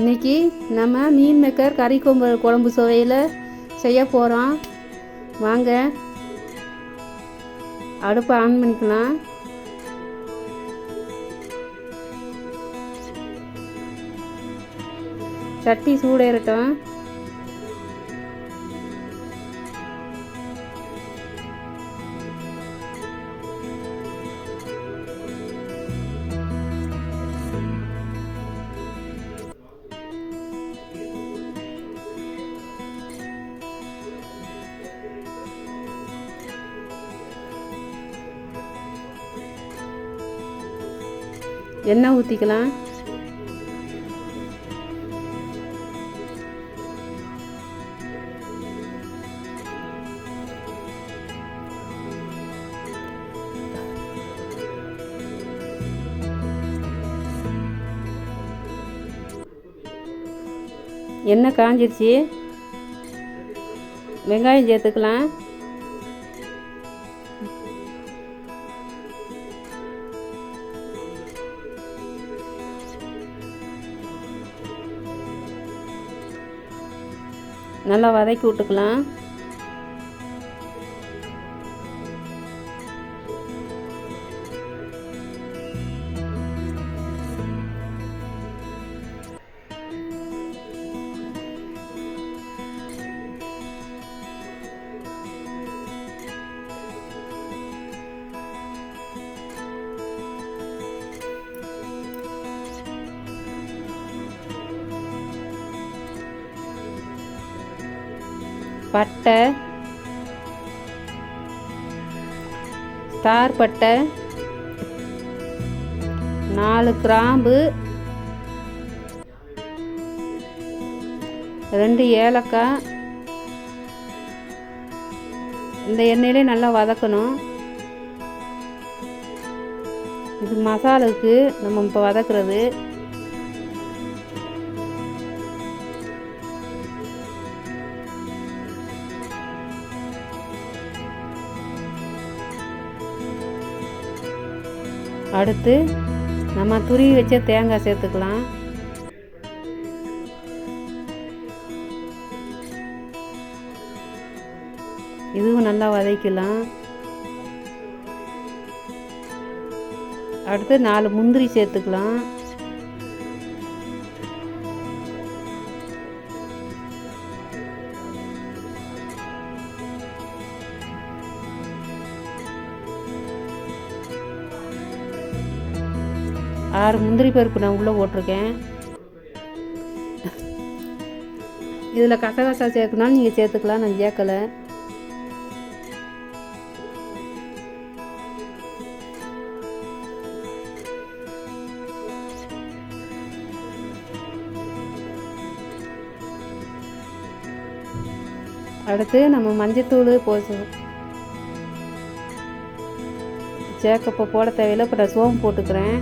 இன்றைக்கி நம்ம மீன் மேக்கர் கறி குழம்பு சுவையில் செய்ய போகிறோம். வாங்க அடுப்பை ஆன் பண்ணிக்கலாம். சட்டி சூடேறட்டும். எண்ணெய் ஊற்றிக்கலாம். எண்ணெய் காஞ்சிருச்சு. வெங்காயம் சேர்த்துக்கலாம். நல்லா வதக்கி விட்டுக்கலாம். பட்டை, ஸ்டார் பட்டை, 4 கிராம்பு, 2 ஏலக்காய். இந்த எண்ணெயிலே நல்லா வதக்கணும். இது மசாலுக்கு நம்ம இப்போ வதக்குறது. அடுத்து நம்ம துருவி வச்ச தேங்காய் சேர்த்துக்கலாம். இதுவும் நல்லா வதக்கலாம். அடுத்து 4 முந்திரி சேர்த்துக்கலாம். ஆறு முந்திரி பருப்பு நான் உள்ளே போட்டிருக்கேன். இதில் கசகசா சேர்க்கணும்னாலும் நீங்கள் சேர்த்துக்கலாம். நான் சேர்க்கலை. அடுத்து நம்ம மஞ்சத்தூள் சேர்க்கப்போ போட தேவையில்லை. இப்போ நான் சோம்பு போட்டுக்கிறேன்.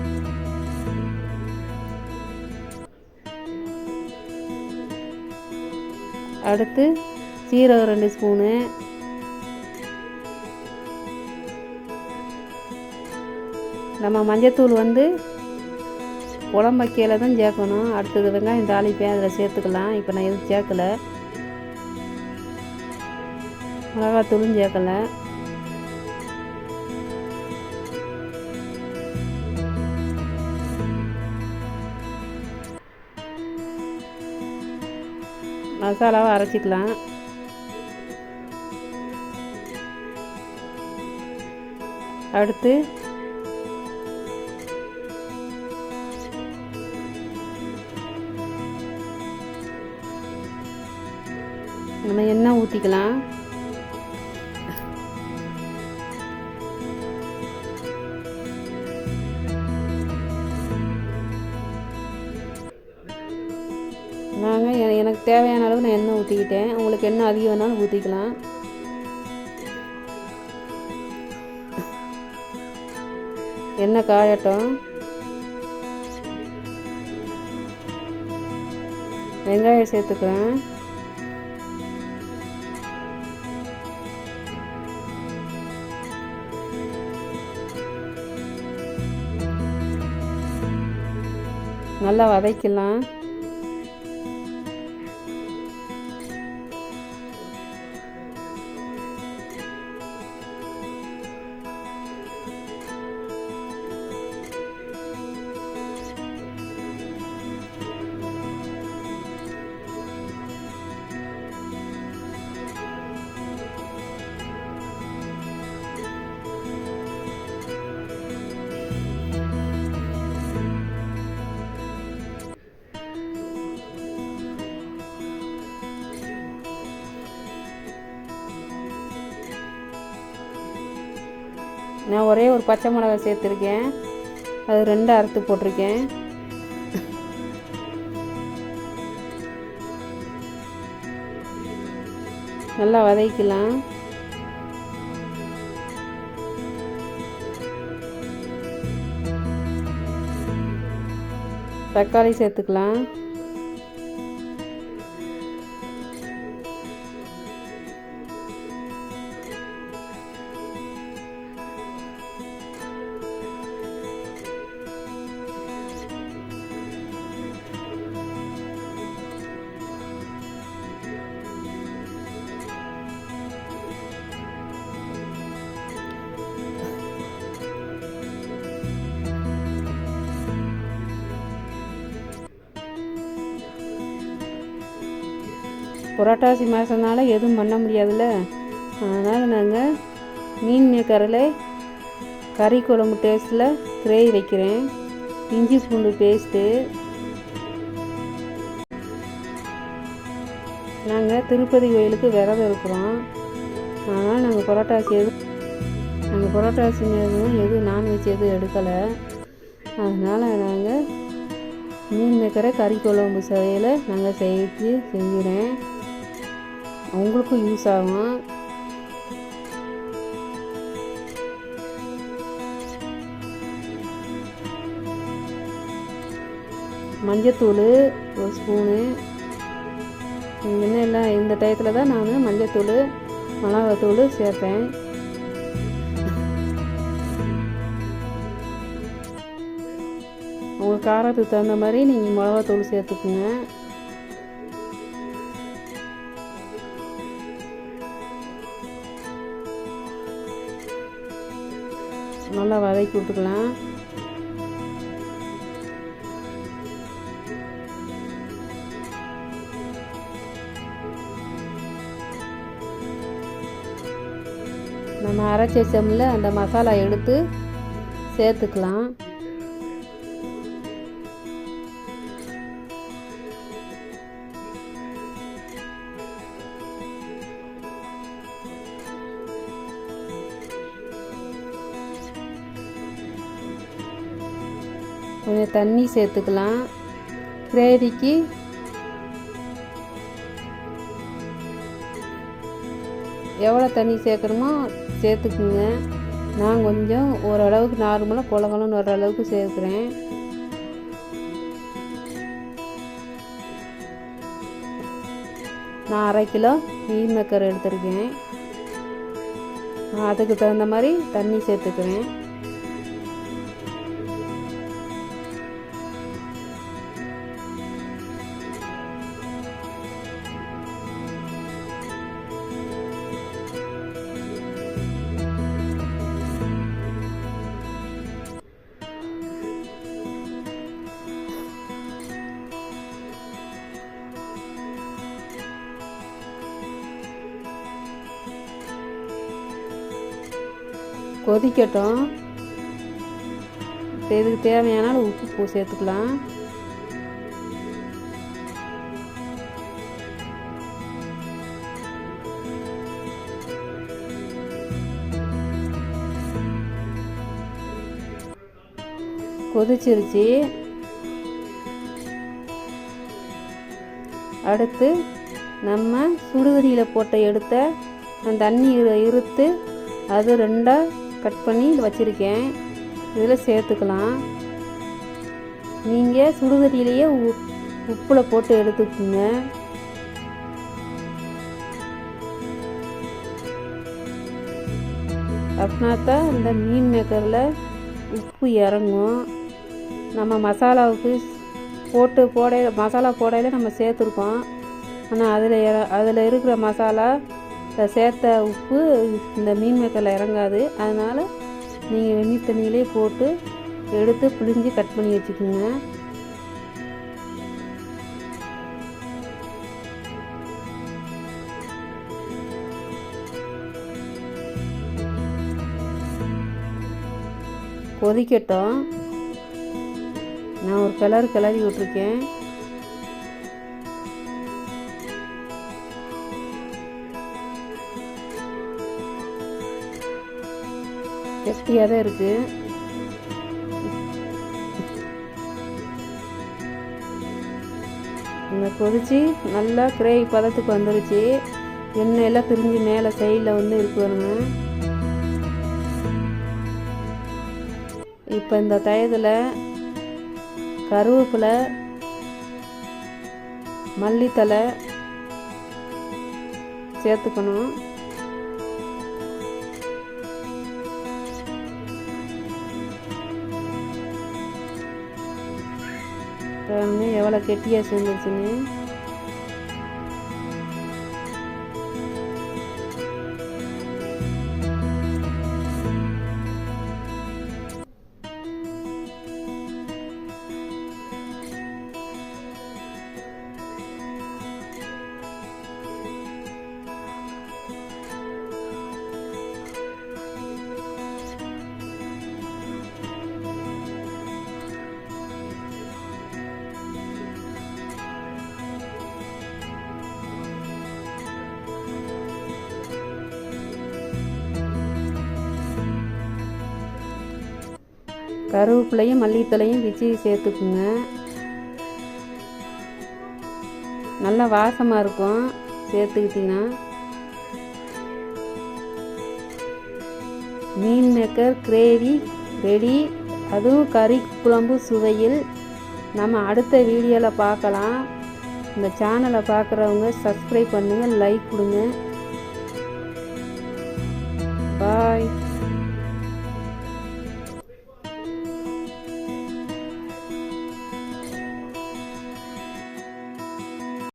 அடுத்து சீரகம் 2 ஸ்பூனு, நம்ம மஞ்சத்தூள் குழம்பு வைக்கையில தான் சேர்க்கணும். அடுத்தது வெங்காயம் தாளிப்பேன், அதில் சேர்த்துக்கலாம். இப்போ நான் எதுவும் சேர்க்கலை. மிளகாத்தூளும் சேர்க்கலை. மசாலாவை அரைச்சிக்கலாம். அடுத்து நம்ம எண்ணெய் ஊற்றிக்கலாம். எனக்கு தேவையான அளவு நான் எண்ணெய் ஊற்றிக்கிட்டேன். உங்களுக்கு எண்ணெய் அதிகம் வேணாலும் ஊற்றிக்கலாம். எண்ணெய் காயட்டும். வெங்காயம் சேர்த்துக்கிறேன். நல்லா வதக்கலாம். நான் ஒரே ஒரு பச்சை மிளகாய் சேர்த்துருக்கேன், அது 2 அறுத்து போட்டிருக்கேன். நல்லா வதக்கிக்கலாம். தக்காளி சேர்த்துக்கலாம். புரட்டாசி மாதம்னால எதுவும் பண்ண முடியாதுல்ல, அதனால் நாங்கள் மீன் மேக்கரில் கறி குழம்பு டேஸ்ட்டில் கிரேவி வைக்கிறேன். இஞ்சி பூண்டு பேஸ்ட்டு. நாங்கள் திருப்பதி கோயிலுக்கு விரதம் இருக்கிறோம், அதனால் நாங்கள் புரட்டாசி எதுவும் நான்வெஜ் எதுவும் எடுக்கலை. அதனால் நாங்கள் மீன் மேக்கரை கறி குழம்பு சுவையில் நாங்கள் செய்கிறேன். உங்களுக்கும் யூஸ் ஆகும். மஞ்சத்தூள் 1 ஸ்பூனு. எல்லாம் இந்த டயத்தில் தான் நான் மஞ்சத்தூள் மிளகாத்தூள் சேர்ப்பேன். உங்கள் காரத்துக்கு தகுந்த மாதிரி நீங்கள் மிளகாத்தூள் சேர்த்துக்குங்க. நல்லா வதக்கி விட்டுக்கலாம். நம்ம அரைச்சி வச்சோம்ல அந்த மசாலா எடுத்து சேர்த்துக்கலாம். கொஞ்சம் தண்ணி சேர்த்துக்கலாம். கிரேவிக்கு எவ்வளோ தண்ணி சேர்க்கணுமோ சேர்த்துக்குங்க. நான் கொஞ்சம் ஓரளவுக்கு நார்மலாக குழம்புன்னு வர அளவுக்கு சேர்க்குறேன். நான் 1/2 கிலோ மீன் மேக்கர் எடுத்துருக்கேன். அதுக்கு தகுந்த மாதிரி தண்ணி சேர்த்துக்கிறேன். கொதிக்கட்டும். இதுக்கு தேவையான உப்பு சேர்த்துக்கலாம். கொதிச்சிருச்சு. அடுத்து நம்ம சுடுதண்ணியில் போட்ட எடுத்த அந்த தண்ணி இருத்து அது 2ஆக கட் பண்ணி வச்சுருக்கேன். இதில் சேர்த்துக்கலாம். நீங்கள் சுடுதண்ணிலேயே உப்பில் போட்டு எடுத்துக்கோங்க. அப்படின்னா தான் இந்த மீன் மேக்கரில் உப்பு இறங்கும். நம்ம மசாலாவுக்கு மசாலா போடையில் நம்ம சேர்த்துருக்கோம். ஆனால் அதில் இருக்கிற மசாலா சேர்த்த உப்பு இந்த மீன் மேக்கரில் இறங்காது. அதனால் நீங்கள் வெந்நீர் தண்ணியிலே போட்டு எடுத்து புளிஞ்சு கட் பண்ணி வச்சுக்கோங்க. கொதிக்கட்டும். நான் ஒரு கிளறி விட்டுருக்கேன். கெட்டியாக தான் இருக்குது. இந்த கொதிச்சு நல்லா கிரேவி பதத்துக்கு வந்துருச்சு. எண்ணெயெல்லாம் பிரிஞ்சு மேலே சைடில் வந்து இருக்குதுங்க. இப்போ இந்த தயத்தில் கருவேப்பிலை, மல்லித்தலை சேர்த்துக்கணும். எவ்வளோ கெட்டியாக சேர்ந்துருச்சுன்னு. கருவேப்பிலையும் மல்லித்தலையும் பிச்சு சேர்த்துக்குங்க. நல்லா வாசமாக இருக்கும் சேர்த்துக்கிட்டிங்கன்னா. மீன் மேக்கர் கிரேவி ரெடி. அதுவும் கறி குழம்பு சுவையில். நம்ம அடுத்த வீடியோவில் பார்க்கலாம். இந்த சேனலை பார்க்குறவங்க சப்ஸ்கிரைப் பண்ணுங்கள், லைக் கொடுங்க.